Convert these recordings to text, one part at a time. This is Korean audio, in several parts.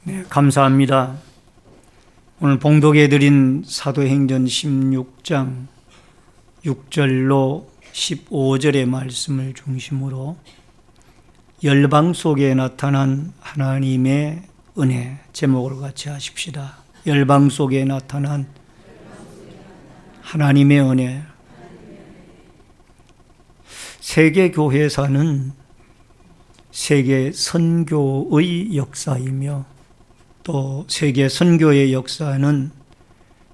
네, 감사합니다. 오늘 봉독해 드린 사도행전 16장 6절로 15절의 말씀을 중심으로 열방 속에 나타난 하나님의 은혜 제목으로 같이 하십시다. 열방 속에 나타난 하나님의 은혜. 세계교회사는 세계 선교의 역사이며 또 세계 선교의 역사는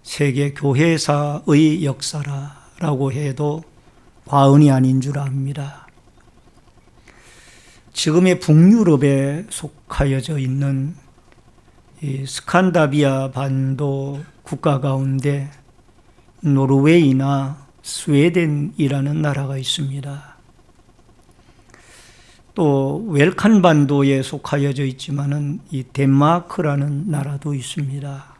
세계 교회사의 역사라고 해도 과언이 아닌 줄 압니다. 지금의 북유럽에 속하여져 있는 이 스칸다비아 반도 국가 가운데 노르웨이나 스웨덴이라는 나라가 있습니다. 또 웰칸 반도에 속하여져 있지만은 이 덴마크라는 나라도 있습니다.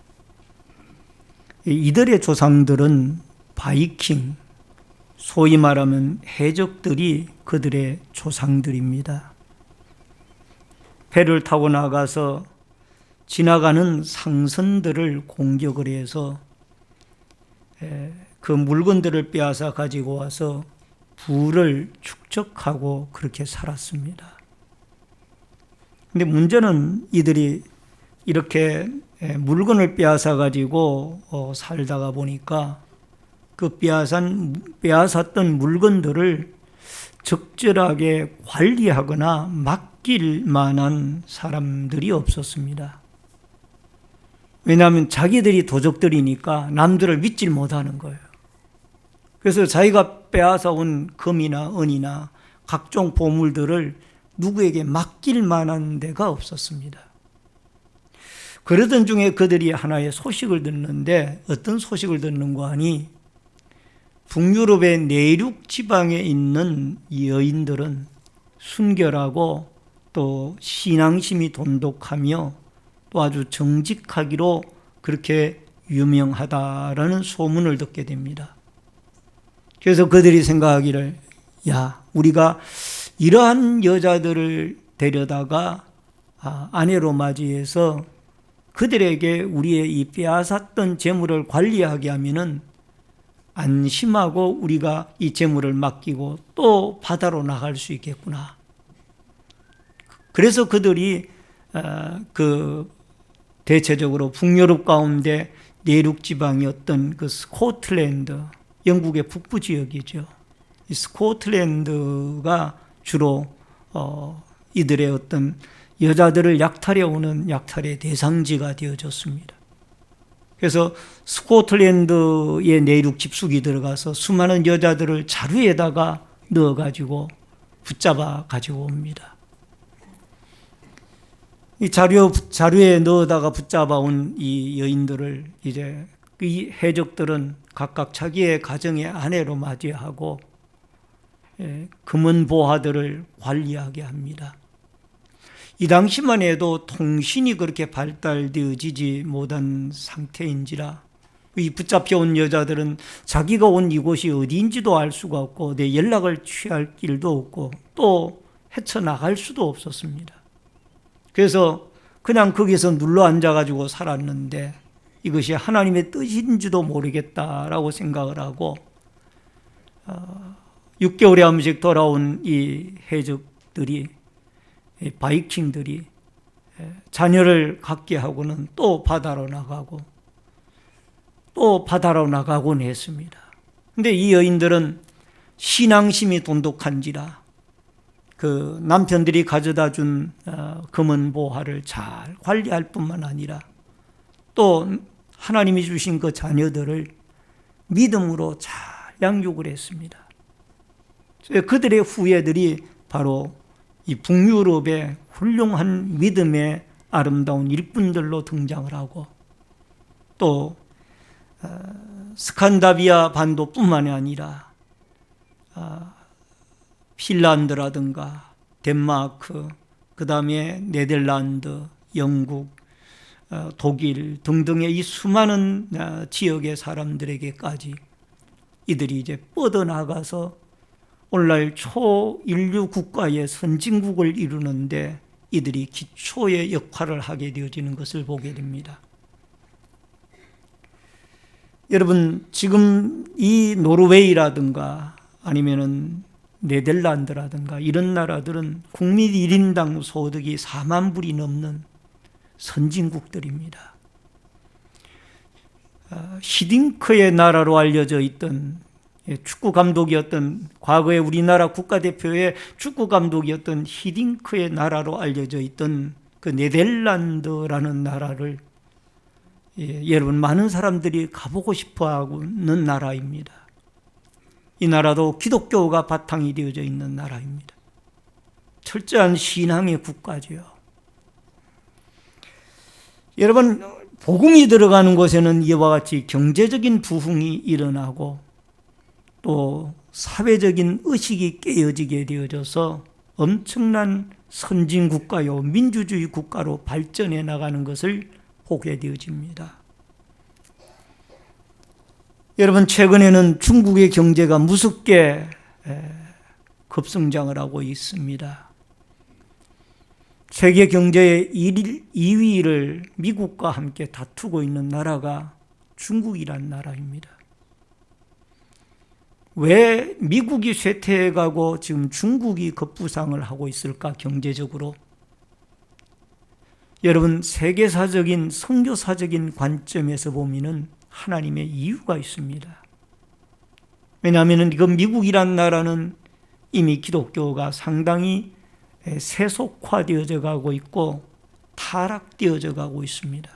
이들의 조상들은 바이킹, 소위 말하면 해적들이 그들의 조상들입니다. 배를 타고 나가서 지나가는 상선들을 공격을 해서 그 물건들을 빼앗아 가지고 와서 부를 축적하고 그렇게 살았습니다. 근데 문제는 이들이 이렇게 물건을 빼앗아 가지고 살다가 보니까 그 빼앗았던 물건들을 적절하게 관리하거나 맡길 만한 사람들이 없었습니다. 왜냐하면 자기들이 도적들이니까 남들을 믿질 못하는 거예요. 그래서 자기가 빼앗아온 금이나 은이나 각종 보물들을 누구에게 맡길 만한 데가 없었습니다. 그러던 중에 그들이 하나의 소식을 듣는데 어떤 소식을 듣는가 하니 북유럽의 내륙 지방에 있는 여인들은 순결하고 또 신앙심이 돈독하며 또 아주 정직하기로 그렇게 유명하다라는 소문을 듣게 됩니다. 그래서 그들이 생각하기를 우리가 이러한 여자들을 데려다가 아내로 맞이해서 그들에게 우리의 이 빼앗았던 재물을 관리하게 하면은 안심하고 우리가 이 재물을 맡기고 또 바다로 나갈 수 있겠구나. 그래서 그들이 대체적으로 북유럽 가운데 내륙 지방이었던 그 스코틀랜드, 영국의 북부 지역이죠. 이 스코틀랜드가 주로 이들의 어떤 여자들을 약탈해 오는 약탈의 대상지가 되어졌습니다. 그래서 스코틀랜드의 내륙 집속이 들어가서 수많은 여자들을 자루에다가 넣어가지고 붙잡아 가지고 옵니다. 이 자루에 넣어다가 붙잡아 온 이 여인들을 이제 이 해적들은 각각 자기의 가정의 아내로 맞이하고 금은 보화들을 관리하게 합니다. 이 당시만 해도 통신이 그렇게 발달되어지지 못한 상태인지라 이 붙잡혀온 여자들은 자기가 온 이곳이 어디인지도 알 수가 없고 내 연락을 취할 길도 없고 또 헤쳐나갈 수도 없었습니다. 그래서 그냥 거기서 눌러 앉아가지고 살았는데 이것이 하나님의 뜻인지도 모르겠다라고 생각을 하고 6개월에 한 번씩 돌아온 이 해적들이 바이킹들이 자녀를 갖게 하고는 또 바다로 나가고 또 바다로 나가곤 했습니다. 그런데 이 여인들은 신앙심이 돈독한지라 그 남편들이 가져다 준 금은 보화를 잘 관리할 뿐만 아니라 또 하나님이 주신 그 자녀들을 믿음으로 잘 양육을 했습니다. 그들의 후예들이 바로 이 북유럽의 훌륭한 믿음의 아름다운 일꾼들로 등장을 하고 또 스칸다비아 반도뿐만이 아니라 핀란드라든가 덴마크, 그 다음에 네덜란드, 영국, 독일 등등의 이 수많은 지역의 사람들에게까지 이들이 이제 뻗어나가서 오늘날 초인류 국가의 선진국을 이루는데 이들이 기초의 역할을 하게 되어지는 것을 보게 됩니다. 여러분, 지금 이 노르웨이라든가 아니면은 네덜란드라든가 이런 나라들은 국민 1인당 소득이 4만 불이 넘는 선진국들입니다. 히딩크의 나라로 알려져 있던 축구 감독이었던, 과거에 우리나라 국가대표의 축구 감독이었던 히딩크의 나라로 알려져 있던 그 네덜란드라는 나라를 여러분, 많은 사람들이 가보고 싶어 하는 나라입니다. 이 나라도 기독교가 바탕이 되어져 있는 나라입니다. 철저한 신앙의 국가죠. 여러분, 복음이 들어가는 곳에는 이와 같이 경제적인 부흥이 일어나고 또 사회적인 의식이 깨어지게 되어져서 엄청난 선진국가요, 민주주의 국가로 발전해 나가는 것을 보게 되어집니다. 여러분, 최근에는 중국의 경제가 무섭게 급성장을 하고 있습니다. 세계 경제의 2위를 미국과 함께 다투고 있는 나라가 중국이란 나라입니다. 왜 미국이 쇠퇴해가고 지금 중국이 급부상을 하고 있을까, 경제적으로? 여러분, 세계사적인 선교사적인 관점에서 보면은 하나님의 이유가 있습니다. 왜냐하면 이건 미국이란 나라는 이미 기독교가 상당히 세속화되어져 가고 있고 타락되어져 가고 있습니다.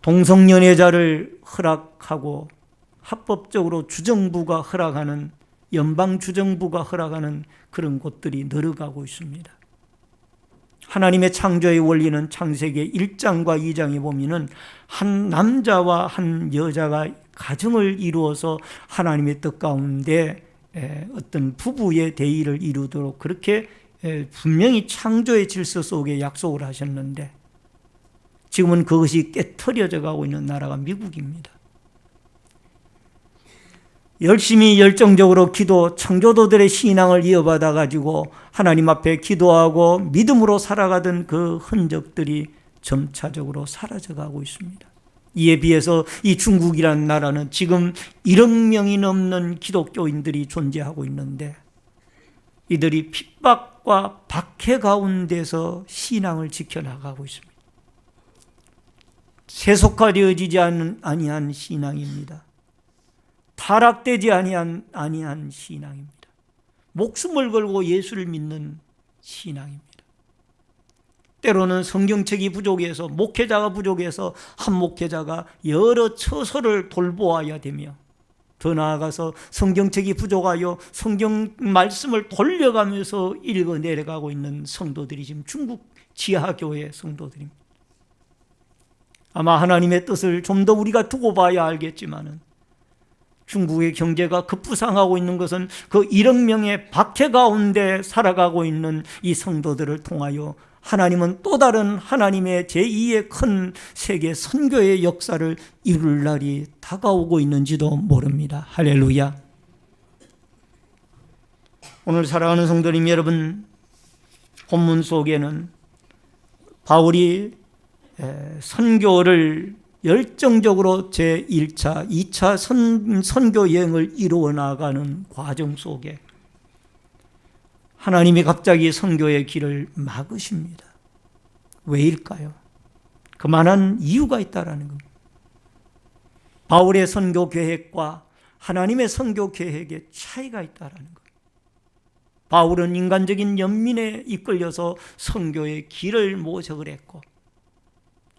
동성연애자를 허락하고 합법적으로 주정부가 허락하는, 연방주정부가 허락하는 그런 곳들이 늘어가고 있습니다. 하나님의 창조의 원리는 창세기 1장과 2장에 보면은 한 남자와 한 여자가 가정을 이루어서 하나님의 뜻 가운데 어떤 부부의 대의를 이루도록 그렇게 분명히 창조의 질서 속에 약속을 하셨는데, 지금은 그것이 깨트려져 가고 있는 나라가 미국입니다. 열심히 열정적으로 창조도들의 신앙을 이어받아 가지고 하나님 앞에 기도하고 믿음으로 살아가던 그 흔적들이 점차적으로 사라져 가고 있습니다. 이에 비해서 이 중국이라는 나라는 지금 1억 명이 넘는 기독교인들이 존재하고 있는데, 이들이 핍박과 박해 가운데서 신앙을 지켜나가고 있습니다. 세속화되어지지 아니한 신앙입니다. 타락되지 아니한 신앙입니다. 목숨을 걸고 예수를 믿는 신앙입니다. 때로는 성경책이 부족해서, 목회자가 부족해서 한 목회자가 여러 처소를 돌보아야 되며, 더 나아가서 성경책이 부족하여 성경 말씀을 돌려가면서 읽어 내려가고 있는 성도들이 지금 중국 지하교회 성도들입니다. 아마 하나님의 뜻을 좀 더 우리가 두고 봐야 알겠지만은, 중국의 경제가 급부상하고 있는 것은 그 1억 명의 박해 가운데 살아가고 있는 이 성도들을 통하여 하나님은 또 다른 하나님의 제2의 큰 세계 선교의 역사를 이룰 날이 다가오고 있는지도 모릅니다. 할렐루야. 오늘 사랑하는 성도님 여러분, 본문 속에는 바울이 선교를 열정적으로 제1차, 2차 선교 여행을 이루어 나가는 과정 속에 하나님이 갑자기 선교의 길을 막으십니다. 왜일까요? 그만한 이유가 있다라는 겁니다. 바울의 선교 계획과 하나님의 선교 계획에 차이가 있다라는 겁니다. 바울은 인간적인 연민에 이끌려서 선교의 길을 모색을 했고,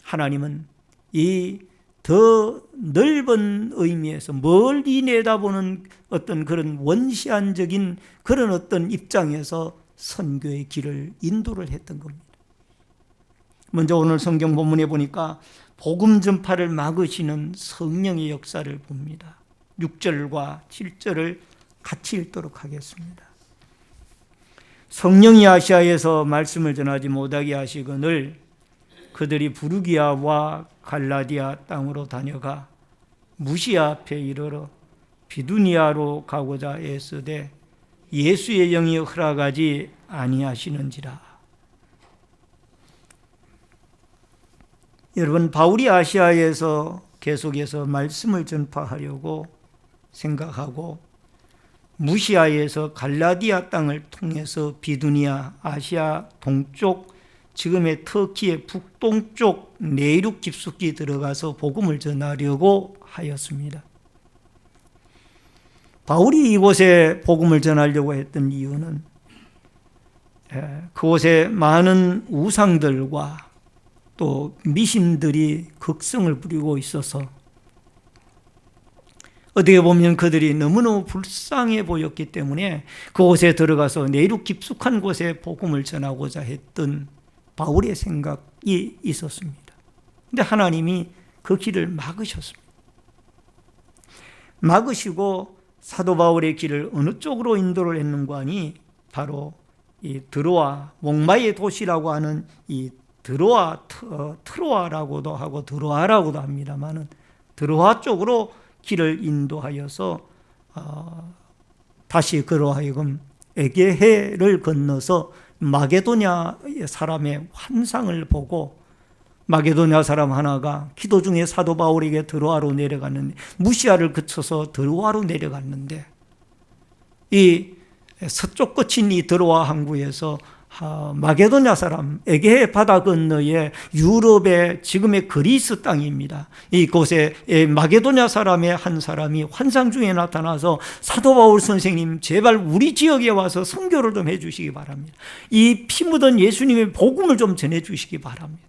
하나님은 이 더 넓은 의미에서 멀리 내다보는 어떤 그런 원시안적인 그런 어떤 입장에서 선교의 길을 인도를 했던 겁니다. 먼저 오늘 성경 본문에 보니까 복음 전파를 막으시는 성령의 역사를 봅니다. 6절과 7절을 같이 읽도록 하겠습니다. 성령이 아시아에서 말씀을 전하지 못하게 하시거늘 그들이 부르기아와 갈라디아 땅으로 다녀가 무시아 앞에 이르러 비두니아로 가고자 애쓰되 예수의 영이 허락하지 아니하시는지라. 여러분, 바울이 아시아에서 계속해서 말씀을 전파하려고 생각하고 무시아에서 갈라디아 땅을 통해서 비두니아, 아시아 동쪽, 지금의 터키의 북동쪽 내륙 깊숙이 들어가서 복음을 전하려고 하였습니다. 바울이 이곳에 복음을 전하려고 했던 이유는 그곳에 많은 우상들과 또 미신들이 극성을 부리고 있어서 어떻게 보면 그들이 너무너무 불쌍해 보였기 때문에 그곳에 들어가서 내륙 깊숙한 곳에 복음을 전하고자 했던 바울의 생각이 있었습니다. 그런데 하나님이 그 길을 막으셨습니다. 막으시고 사도 바울의 길을 어느 쪽으로 인도를 했는가 하니 바로 이 드로아, 목마의 도시라고 하는 이 드로아, 트로아라고도 하고 드로아라고도 합니다만은 드로아 쪽으로 길을 인도하여서 다시 그로 하여금 에게해를 건너서 마게도냐 사람의 환상을 보고 마게도냐 사람 하나가 기도 중에 사도 바울에게 드로아로 내려갔는데 무시아를 거쳐서 드로아로 내려갔는데 이 서쪽 끝인 이 드로아 항구에서 마게도냐 사람, 에게해 바다 건너에 유럽의 지금의 그리스 땅입니다. 이곳에 마게도냐 사람의 한 사람이 환상 중에 나타나서 사도 바울 선생님 제발 우리 지역에 와서 선교를 좀 해주시기 바랍니다. 이 피 묻은 예수님의 복음을 좀 전해주시기 바랍니다.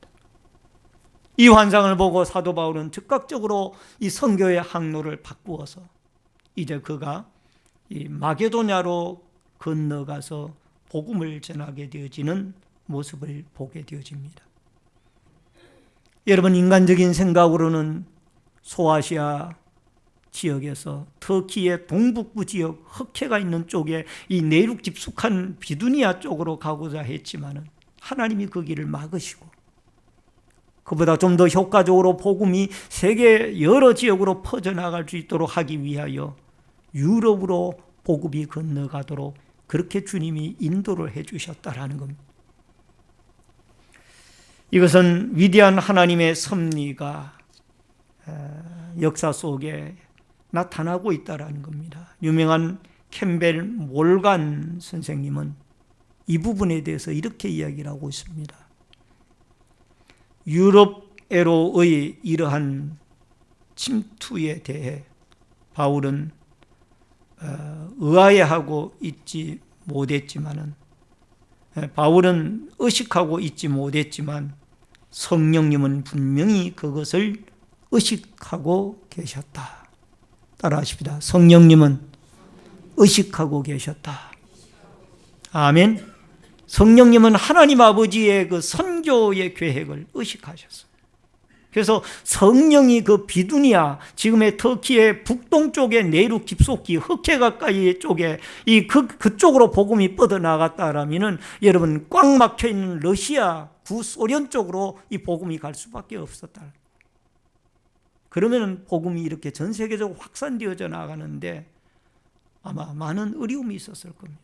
이 환상을 보고 사도 바울은 즉각적으로 이 선교의 항로를 바꾸어서 이제 그가 이 마게도냐로 건너가서 복음을 전하게 되어지는 모습을 보게 되어집니다. 여러분, 인간적인 생각으로는 소아시아 지역에서 터키의 동북부 지역 흑해가 있는 쪽에 이 내륙 깊숙한 비두니아 쪽으로 가고자 했지만은 하나님이 그 길을 막으시고 그보다 좀 더 효과적으로 복음이 세계 여러 지역으로 퍼져나갈 수 있도록 하기 위하여 유럽으로 복음이 건너가도록 그렇게 주님이 인도를 해 주셨다라는 겁니다. 이것은 위대한 하나님의 섭리가 역사 속에 나타나고 있다라는 겁니다. 유명한 캠벨 몰간 선생님은 이 부분에 대해서 이렇게 이야기를 하고 있습니다. 유럽에로의 이러한 침투에 대해 바울은 의아해하고 있지 못했지만은 바울은 의식하고 있지 못했지만 성령님은 분명히 그것을 의식하고 계셨다. 따라하십니다. 성령님은 의식하고 계셨다. 아멘. 성령님은 하나님 아버지의 그 선교의 계획을 의식하셨어요. 그래서 성령이 그 비두니아, 지금의 터키의 북동쪽의 내륙 깊숙이 흑해 가까이 쪽에 그쪽으로 복음이 뻗어나갔다라면은 여러분 꽉 막혀 있는 러시아, 구소련 쪽으로 이 복음이 갈 수밖에 없었다. 그러면은 복음이 이렇게 전 세계적으로 확산되어져 나가는데 아마 많은 어려움이 있었을 겁니다.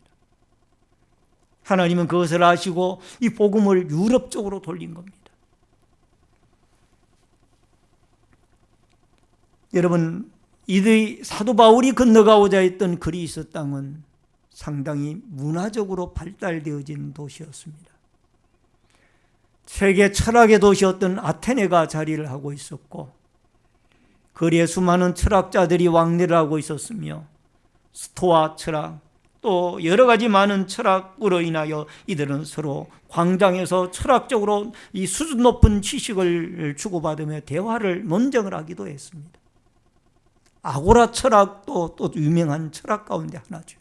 하나님은 그것을 아시고 이 복음을 유럽 쪽으로 돌린 겁니다. 여러분, 이들이 사도 바울이 건너가고자 했던 그리스 땅은 상당히 문화적으로 발달되어진 도시였습니다. 세계 철학의 도시였던 아테네가 자리를 하고 있었고 거리에 수많은 철학자들이 왕래를 하고 있었으며 스토아 철학, 또 여러 가지 많은 철학으로 인하여 이들은 서로 광장에서 철학적으로 이 수준 높은 지식을 주고받으며 대화를 논쟁을 하기도 했습니다. 아고라 철학도 또 유명한 철학 가운데 하나죠.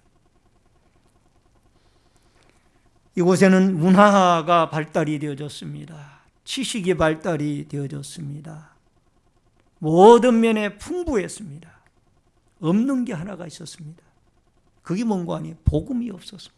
이곳에는 문화가 발달이 되어졌습니다. 지식이 발달이 되어졌습니다. 모든 면에 풍부했습니다. 없는 게 하나가 있었습니다. 그게 뭔가 하니 복음이 없었습니다.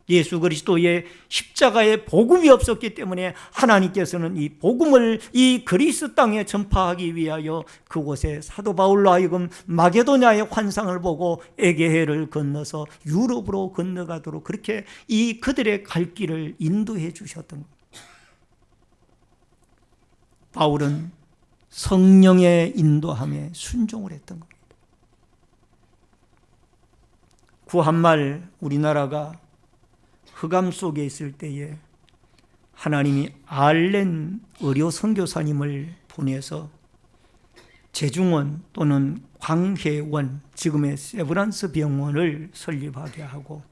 예수 그리스도의 십자가에 복음이 없었기 때문에 하나님께서는 이 복음을 이 그리스 땅에 전파하기 위하여 그곳에 사도 바울로 하여금 마게도냐의 환상을 보고 에게해를 건너서 유럽으로 건너가도록 그렇게 이 그들의 갈 길을 인도해 주셨던 겁니다. 바울은 성령의 인도함에 순종을 했던 겁니다. 구한말 우리나라가 흑암 속에 있을 때에 하나님이 알렌 의료 선교사님을 보내서 재중원 또는 광해원, 지금의 세브란스 병원을 설립하게 하고,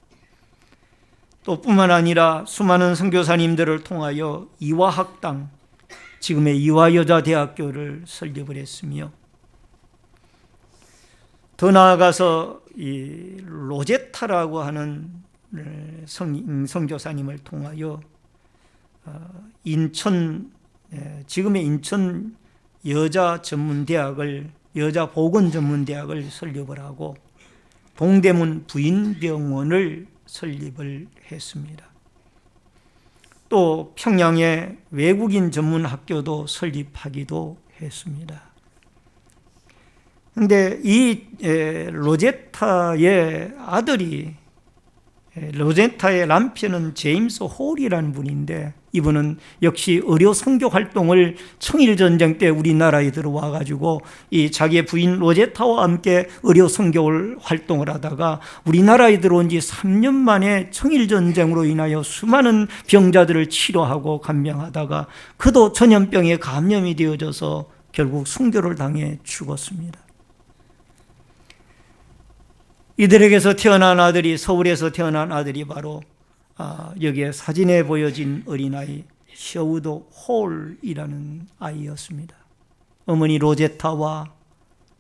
또 뿐만 아니라 수많은 선교사님들을 통하여 이화학당, 지금의 이화여자대학교를 설립을 했으며, 더 나아가서 이 로제타라고 하는 선교사님을 통하여 인천, 지금의 인천 여자보건전문대학을 설립을 하고 동대문 부인병원을 설립을 했습니다. 또 평양에 외국인 전문학교도 설립하기도 했습니다. 그런데 이 로제타의 아들이, 로제타의 남편은 제임스 홀이라는 분인데, 이분은 역시 의료 선교 활동을 청일전쟁 때 우리나라에 들어와 가지고 이 자기의 부인 로제타와 함께 의료 선교 활동을 하다가 우리나라에 들어온 지 3년 만에 청일전쟁으로 인하여 수많은 병자들을 치료하고 간병하다가 그도 전염병에 감염이 되어져서 결국 순교를 당해 죽었습니다. 이들에게서 태어난 아들이, 서울에서 태어난 아들이 바로 여기에 사진에 보여진 어린아이 셔우도 홀이라는 아이였습니다. 어머니 로제타와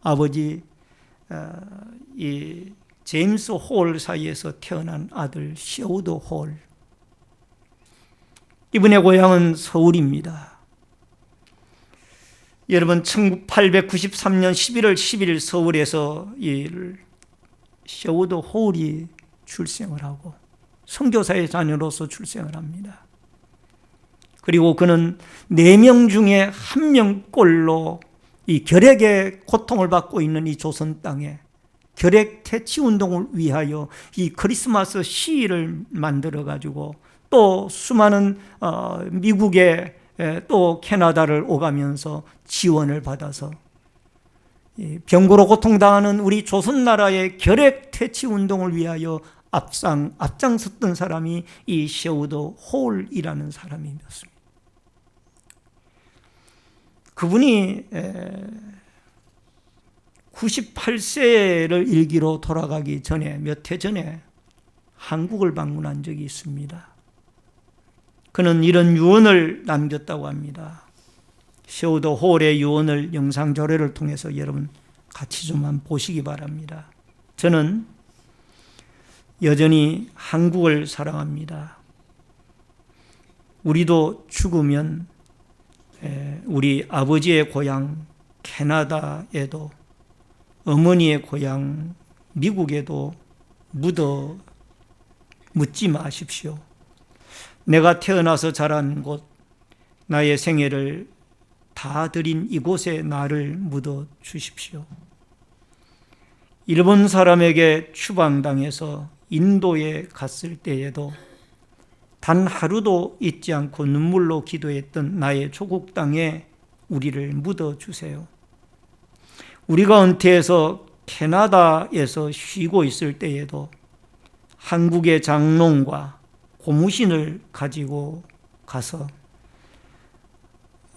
아버지 이 제임스 홀 사이에서 태어난 아들 셔우도 홀. 이분의 고향은 서울입니다. 여러분, 1893년 11월 10일 서울에서 이 셔우도 홀이 출생을 하고 선교사의 자녀로서 출생을 합니다. 그리고 그는 4명 중에 1명꼴로 이 결핵의 고통을 받고 있는 이 조선 땅에 결핵 퇴치 운동을 위하여 이 크리스마스 시위를 만들어 가지고 또 수많은 미국에 또 캐나다를 오가면서 지원을 받아서 병고로 고통당하는 우리 조선 나라의 결핵 퇴치 운동을 위하여 앞장섰던 사람이 이 셔우도 홀이라는 사람이었습니다. 그분이 98세를 일기로 돌아가기 전에, 몇 해 전에 한국을 방문한 적이 있습니다. 그는 이런 유언을 남겼다고 합니다. 셔우도 홀의 유언을 영상 조례를 통해서 여러분 같이 좀 한번 보시기 바랍니다. 저는 여전히 한국을 사랑합니다. 우리도 죽으면 우리 아버지의 고향 캐나다에도, 어머니의 고향 미국에도 묻지 마십시오. 내가 태어나서 자란 곳, 나의 생애를 다 드린 이곳에 나를 묻어 주십시오. 일본 사람에게 추방당해서 인도에 갔을 때에도 단 하루도 잊지 않고 눈물로 기도했던 나의 조국 땅에 우리를 묻어 주세요. 우리가 은퇴해서 캐나다에서 쉬고 있을 때에도 한국의 장롱과 고무신을 가지고 가서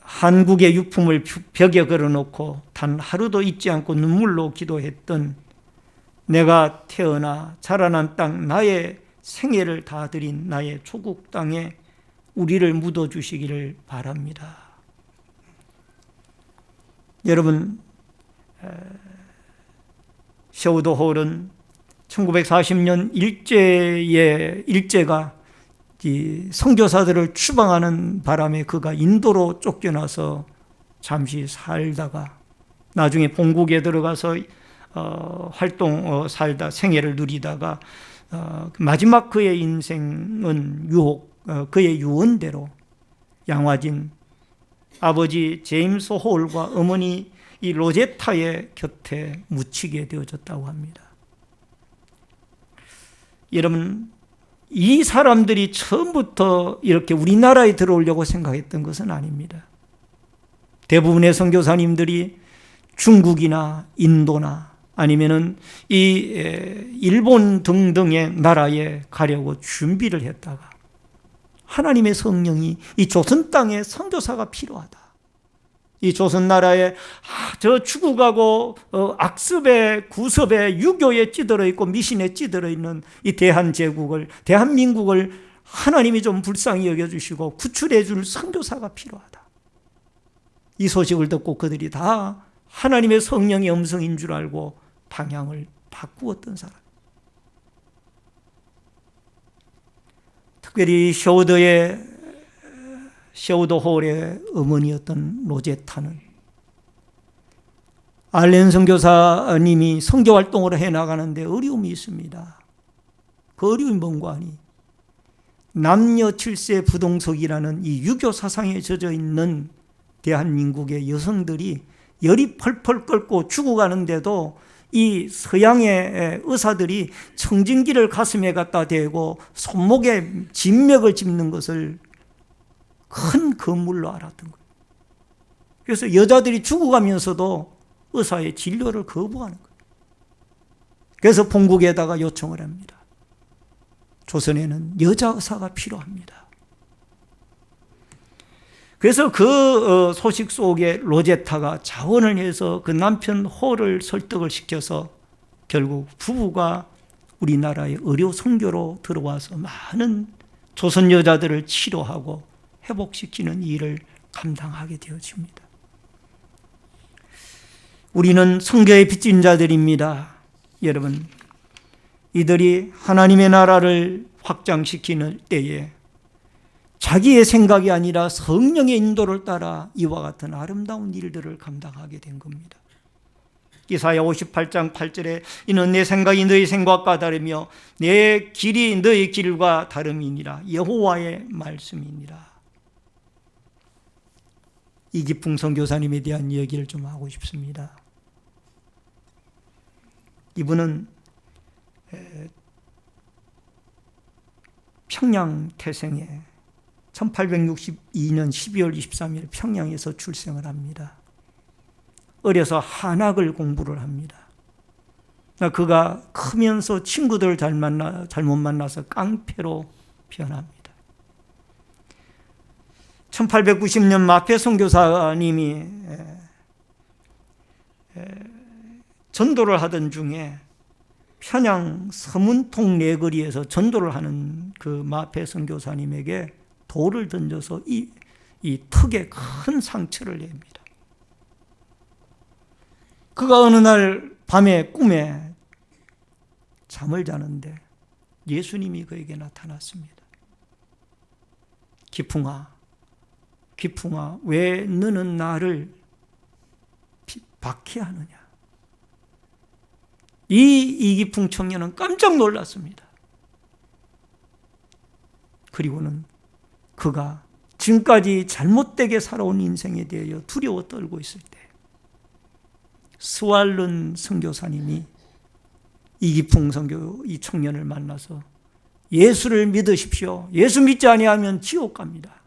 한국의 유품을 벽에 걸어놓고 단 하루도 잊지 않고 눈물로 기도했던 내가 태어나 자라난 땅, 나의 생애를 다 드린 나의 조국 땅에 우리를 묻어주시기를 바랍니다. 여러분, 셔우도 홀은 1940년 일제가 이 선교사들을 추방하는 바람에 그가 인도로 쫓겨나서 잠시 살다가 나중에 본국에 들어가서 살다 생애를 누리다가 마지막 그의 인생은 그의 유언대로 양화진 아버지 제임스 홀과 어머니 이 로제타의 곁에 묻히게 되어졌다고 합니다. 여러분, 이 사람들이 처음부터 이렇게 우리나라에 들어오려고 생각했던 것은 아닙니다. 대부분의 선교사님들이 중국이나 인도나 아니면은 이 일본 등등의 나라에 가려고 준비를 했다가 하나님의 성령이 이 조선 땅에 선교사가 필요하다. 이 조선 나라에 저 죽어가고 악습에 구습에 유교에 찌들어 있고 미신에 찌들어 있는 이 대한민국을 하나님이 좀 불쌍히 여겨주시고 구출해 줄 선교사가 필요하다. 이 소식을 듣고 그들이 다 하나님의 성령의 음성인 줄 알고 방향을 바꾸었던 사람. 특별히 셔우더 홀의 어머니였던 로제타는 알렌 선교사님이 선교활동을 해나가는데 어려움이 있습니다. 그 어려움이 뭔가 하니 남녀 7세 부동석이라는 이 유교 사상에 젖어 있는 대한민국의 여성들이 열이 펄펄 끓고 죽어가는데도 이 서양의 의사들이 청진기를 가슴에 갖다 대고 손목에 진맥을 짚는 것을 큰 건물로 알았던 거예요. 그래서 여자들이 죽어가면서도 의사의 진료를 거부하는 거예요. 그래서 본국에다가 요청을 합니다. 조선에는 여자 의사가 필요합니다. 그래서 그 소식 속에 로제타가 자원을 해서 그 남편 홀을 설득을 시켜서 결국 부부가 우리나라의 의료 선교로 들어와서 많은 조선 여자들을 치료하고 회복시키는 일을 감당하게 되어집니다. 우리는 선교의 빚진 자들입니다. 여러분, 이들이 하나님의 나라를 확장시키는 때에 자기의 생각이 아니라 성령의 인도를 따라 이와 같은 아름다운 일들을 감당하게 된 겁니다. 이사야 58장 8절에 이는 내 생각이 너희 생각과 다르며 내 길이 너희 길과 다름이니라. 여호와의 말씀이니라. 이기풍 선교사님에 대한 이야기를 좀 하고 싶습니다. 이분은 평양 태생에 1862년 12월 23일 평양에서 출생을 합니다. 어려서 한학을 공부를 합니다. 그가 크면서 친구들을 잘못 만나서 깡패로 변합니다. 1890년 마페 선교사님이 전도를 하던 중에 편양 서문통 내거리에서 전도를 하는 그 마페 선교사님에게 돌을 던져서 이 턱에 큰 상처를 냅니다. 그가 어느 날 밤에 꿈에 잠을 자는데 예수님이 그에게 나타났습니다. 기풍아, 왜 너는 나를 박해하느냐? 이 이기풍 청년은 깜짝 놀랐습니다. 그리고는 그가 지금까지 잘못되게 살아온 인생에 대하여 두려워 떨고 있을 때 스왈른 선교사님이 이기풍 선교 이 청년을 만나서 예수를 믿으십시오. 예수 믿지 아니하면 지옥 갑니다.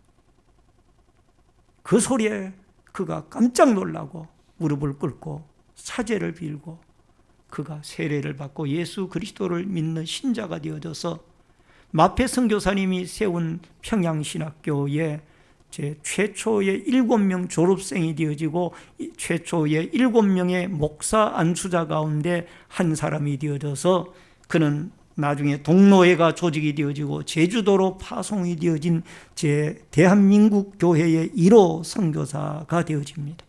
그 소리에 그가 깜짝 놀라고 무릎을 꿇고 사죄를 빌고 그가 세례를 받고 예수 그리스도를 믿는 신자가 되어져서 마페 선교사님이 세운 평양신학교에 최초의 7명 졸업생이 되어지고 최초의 7명의 목사 안수자 가운데 한 사람이 되어져서 그는 나중에 동로회가 조직이 되어지고 제주도로 파송이 되어진 대한민국 교회의 1호 선교사가 되어집니다.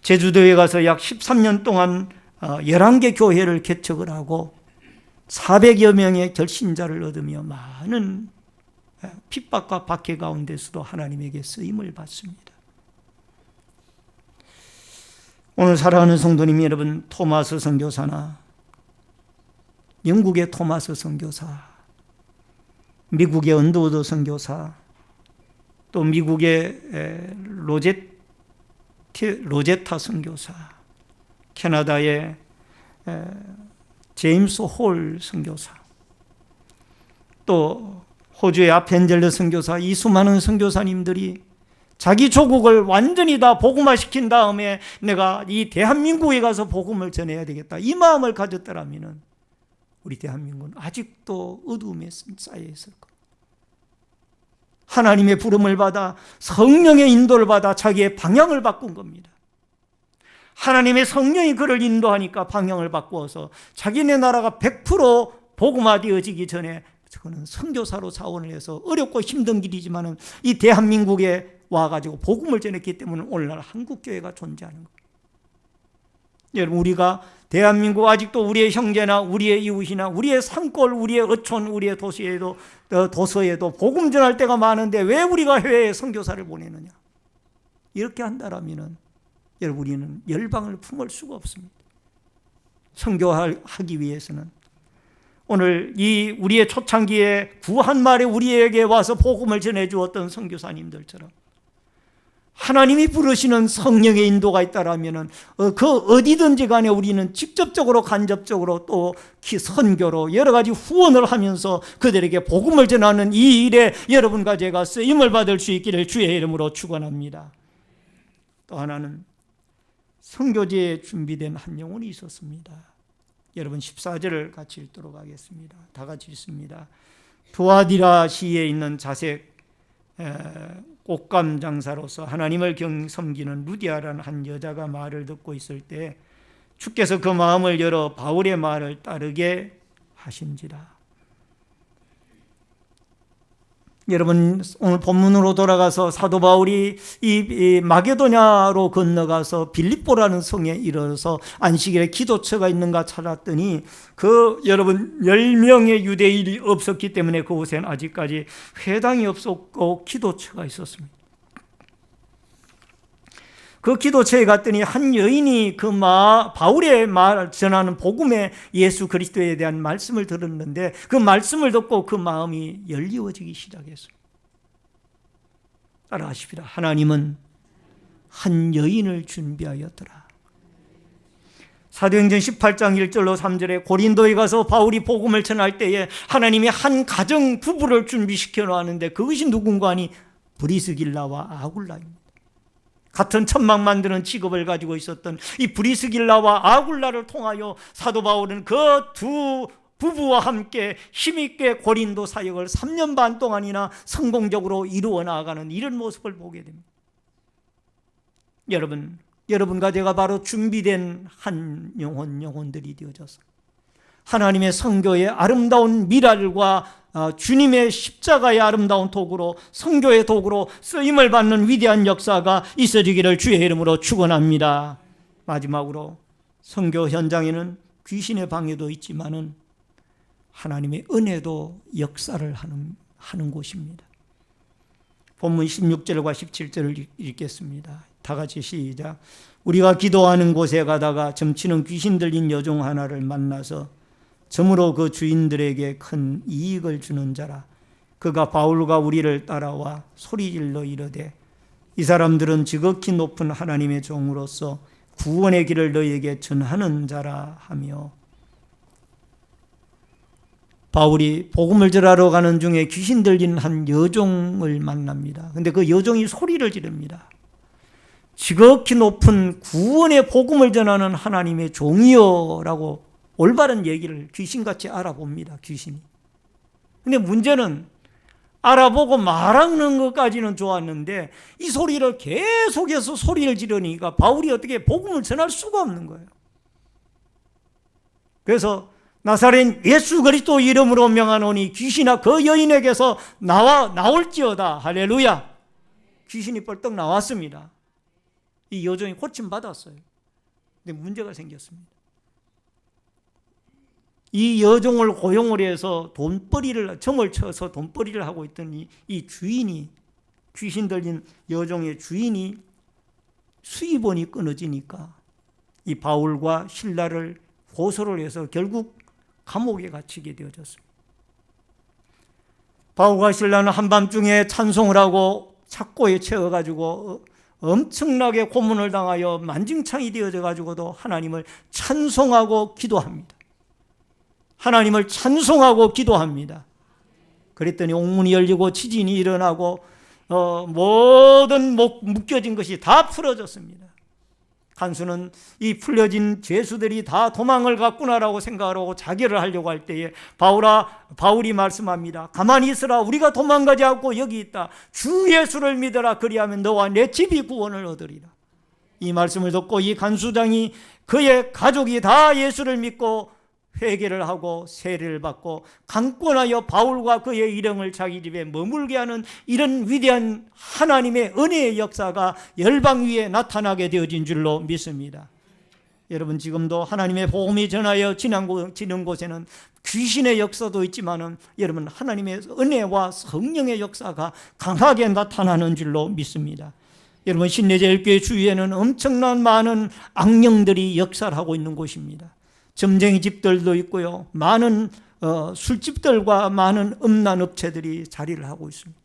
제주도에 가서 약 13년 동안 11개 교회를 개척을 하고 400여 명의 결신자를 얻으며 많은 핍박과 박해 가운데서도 하나님에게 쓰임을 받습니다. 오늘 사랑하는 성도님 여러분, 토마스 선교사나 영국의 토마스 선교사, 미국의 언더우드 선교사, 또 미국의 로제타 선교사, 캐나다의 제임스 홀 선교사, 또 호주의 아펜젤러 선교사, 이 수많은 선교사님들이 자기 조국을 완전히 다 복음화시킨 다음에 내가 이 대한민국에 가서 복음을 전해야 되겠다, 이 마음을 가졌더라면 우리 대한민국은 아직도 어두움에 쌓여 있을 겁니다. 하나님의 부름을 받아 성령의 인도를 받아 자기의 방향을 바꾼 겁니다. 하나님의 성령이 그를 인도하니까 방향을 바꾸어서 자기네 나라가 100% 복음화되어지기 전에 저는 선교사로 자원을 해서 어렵고 힘든 길이지만 이 대한민국에 와가지고 복음을 전했기 때문에 오늘날 한국교회가 존재하는 겁니다. 여러분, 우리가 대한민국 아직도 우리의 형제나 우리의 이웃이나 우리의 산골, 우리의 어촌, 우리의 도서에도 복음 전할 때가 많은데 왜 우리가 해외에 선교사를 보내느냐? 이렇게 한다라면 여러분, 우리는 열방을 품을 수가 없습니다. 선교하기 위해서는 오늘 이 우리의 초창기에 구한말에 우리에게 와서 복음을 전해주었던 선교사님들처럼 하나님이 부르시는 성령의 인도가 있다라면 그 어디든지 간에 우리는 직접적으로 간접적으로 또 선교로 여러 가지 후원을 하면서 그들에게 복음을 전하는 이 일에 여러분과 제가 쓰임을 받을 수 있기를 주의 이름으로 축원합니다. 또 하나는 선교지에 준비된 한 영혼이 있었습니다. 여러분 14절을 같이 읽도록 하겠습니다. 다 같이 읽습니다. 두아디라 시에 있는 자색 꽃감 장사로서 하나님을 섬기는 루디아라는 한 여자가 말을 듣고 있을 때 주께서 그 마음을 열어 바울의 말을 따르게 하신지라. 여러분, 오늘 본문으로 돌아가서 사도 바울이 이 마게도냐로 건너가서 빌립보라는 성에 이르러서 안식일에 기도처가 있는가 찾았더니 여러분 10명의 유대인이 없었기 때문에 그곳에는 아직까지 회당이 없었고 기도처가 있었습니다. 그 기도처에 갔더니 한 여인이 바울의 말 전하는 복음의 예수 그리스도에 대한 말씀을 들었는데 그 말씀을 듣고 그 마음이 열리워지기 시작했습니다. 따라하십시다. 하나님은 한 여인을 준비하였더라. 사도행전 18장 1절로 3절에 고린도에 가서 바울이 복음을 전할 때에 하나님이 한 가정 부부를 준비시켜 놓았는데 그것이 누군가 하니 브리스길라와 아굴라입니다. 같은 천막 만드는 직업을 가지고 있었던 이 브리스길라와 아굴라를 통하여 사도 바울은 그 두 부부와 함께 힘있게 고린도 사역을 3년 반 동안이나 성공적으로 이루어 나아가는 이런 모습을 보게 됩니다. 여러분과 제가 바로 준비된 한 영혼들이 되어져서 하나님의 선교의 아름다운 미랄과 주님의 십자가의 아름다운 도구로, 선교의 도구로 쓰임을 받는 위대한 역사가 있어지기를 주의 이름으로 축원합니다. 마지막으로 선교 현장에는 귀신의 방해도 있지만은 하나님의 은혜도 역사를 하는 곳입니다. 본문 16절과 17절을 읽겠습니다. 다 같이 시작. 우리가 기도하는 곳에 가다가 점치는 귀신 들린 여종 하나를 만나서 점으로 그 주인들에게 큰 이익을 주는 자라. 그가 바울과 우리를 따라와 소리질러 이르되 이 사람들은 지극히 높은 하나님의 종으로서 구원의 길을 너희에게 전하는 자라 하며, 바울이 복음을 전하러 가는 중에 귀신 들린 한 여종을 만납니다. 그런데 그 여종이 소리를 지릅니다. 지극히 높은 구원의 복음을 전하는 하나님의 종이여 라고 올바른 얘기를 귀신같이 알아봅니다. 귀신이. 근데 문제는 알아보고 말하는 것까지는 좋았는데 이 소리를 계속해서 소리를 지르니까 바울이 어떻게 복음을 전할 수가 없는 거예요. 그래서 나사렛 예수 그리스도 이름으로 명하노니 귀신아 그 여인에게서 나올지어다. 할렐루야. 귀신이 벌떡 나왔습니다. 이 여종이 고침받았어요. 근데 문제가 생겼습니다. 이 여종을 고용을 해서 점을 쳐서 돈벌이를 하고 있던 이 주인이, 귀신 들린 여종의 주인이 수입원이 끊어지니까 이 바울과 실라를 고소를 해서 결국 감옥에 갇히게 되어졌습니다. 바울과 실라는 한밤중에 찬송을 하고 착고에 채워가지고 엄청나게 고문을 당하여 만증창이 되어져 가지고도 하나님을 찬송하고 기도합니다. 하나님을 찬송하고 기도합니다. 그랬더니 옥문이 열리고 지진이 일어나고 모든 묶여진 것이 다 풀어졌습니다. 간수는 이 풀려진 죄수들이 다 도망을 갔구나라고 생각을 하고 자결을 하려고 할 때에 바울이 말씀합니다. 가만히 있으라. 우리가 도망가지 않고 여기 있다. 주 예수를 믿어라. 그리하면 너와 내 집이 구원을 얻으리라. 이 말씀을 듣고 이 간수장이 그의 가족이 다 예수를 믿고 회개를 하고 세례를 받고 강권하여 바울과 그의 일행을 자기 집에 머물게 하는 이런 위대한 하나님의 은혜의 역사가 열방 위에 나타나게 되어진 줄로 믿습니다. 여러분, 지금도 하나님의 복음이 전하여 지는 곳에는 귀신의 역사도 있지만은 여러분, 하나님의 은혜와 성령의 역사가 강하게 나타나는 줄로 믿습니다. 여러분, 신내제일교회 주위에는 엄청난 많은 악령들이 역사를 하고 있는 곳입니다. 점쟁이 집들도 있고요. 많은 술집들과 많은 음란 업체들이 자리를 하고 있습니다.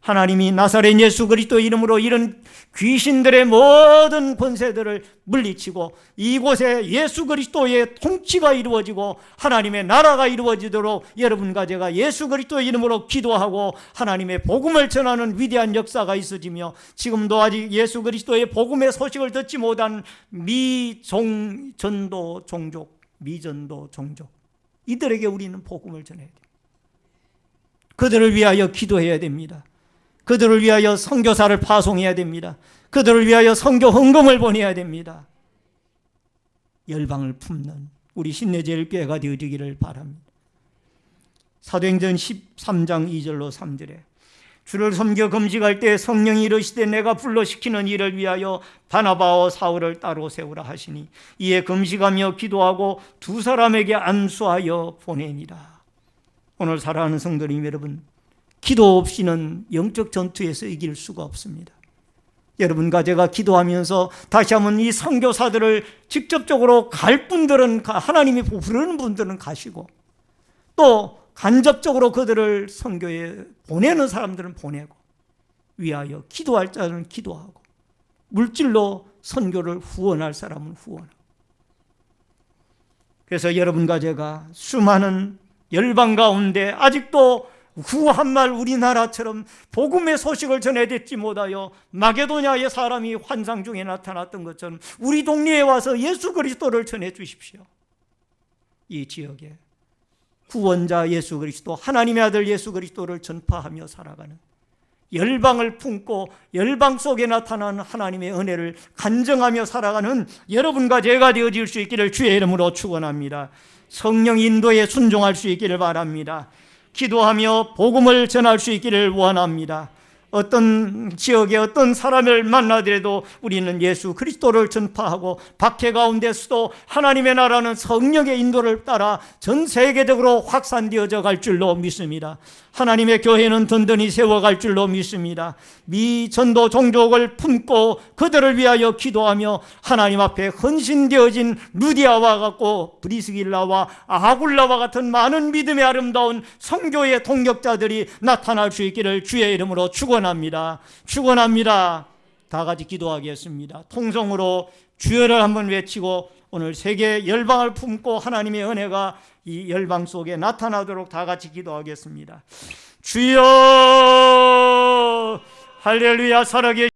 하나님이 나사렛 예수 그리스도 이름으로 이런 귀신들의 모든 권세들을 물리치고 이곳에 예수 그리스도의 통치가 이루어지고 하나님의 나라가 이루어지도록 여러분과 제가 예수 그리스도 이름으로 기도하고 하나님의 복음을 전하는 위대한 역사가 있어지며, 지금도 아직 예수 그리스도의 복음의 소식을 듣지 못한 미전도 종족 이들에게 우리는 복음을 전해야 됩니다. 그들을 위하여 기도해야 됩니다. 그들을 위하여 선교사를 파송해야 됩니다. 그들을 위하여 선교 헌금을 보내야 됩니다. 열방을 품는 우리 신내제일교회가 되어지기를 바랍니다. 사도행전 13장 2절로 3절에 주를 섬겨 금식할 때 성령이 이르시되 내가 불러시키는 일을 위하여 바나바와 사울을 따로 세우라 하시니 이에 금식하며 기도하고 두 사람에게 안수하여 보내니라. 오늘 사랑하는 성도님 여러분, 기도 없이는 영적 전투에서 이길 수가 없습니다. 여러분과 제가 기도하면서 다시 한번 이 선교사들을 직접적으로 갈 분들은 하나님이 부르는 분들은 가시고, 또 간접적으로 그들을 선교에 보내는 사람들은 보내고, 위하여 기도할 자는 기도하고, 물질로 선교를 후원할 사람은 후원하고. 그래서 여러분과 제가 수많은 열방 가운데 아직도 후한말 우리나라처럼 복음의 소식을 전해듣지 못하여 마게도냐의 사람이 환상 중에 나타났던 것처럼 우리 동네에 와서 예수 그리스도를 전해 주십시오. 이 지역에 구원자 예수 그리스도, 하나님의 아들 예수 그리스도를 전파하며 살아가는, 열방을 품고 열방 속에 나타나는 하나님의 은혜를 간증하며 살아가는 여러분과 제가 되어질 수 있기를 주의 이름으로 축원합니다. 성령 인도에 순종할 수 있기를 바랍니다. 기도하며 복음을 전할 수 있기를 원합니다. 어떤 지역에 어떤 사람을 만나더라도 우리는 예수 그리스도를 전파하고 박해 가운데서도 하나님의 나라는 성령의 인도를 따라 전 세계적으로 확산되어져 갈 줄로 믿습니다. 하나님의 교회는 든든히 세워갈 줄로 믿습니다. 미전도 종족을 품고 그들을 위하여 기도하며 하나님 앞에 헌신되어진 루디아와 같고 브리스길라와 아굴라와 같은 많은 믿음의 아름다운 선교의 동력자들이 나타날 수 있기를 주의 이름으로 축원합니다. 축원합니다. 다 같이 기도하겠습니다. 통성으로 주여를 한번 외치고 오늘 세계 열방을 품고 하나님의 은혜가 이 열방 속에 나타나도록 다 같이 기도하겠습니다. 주여, 할렐루야. 살아계신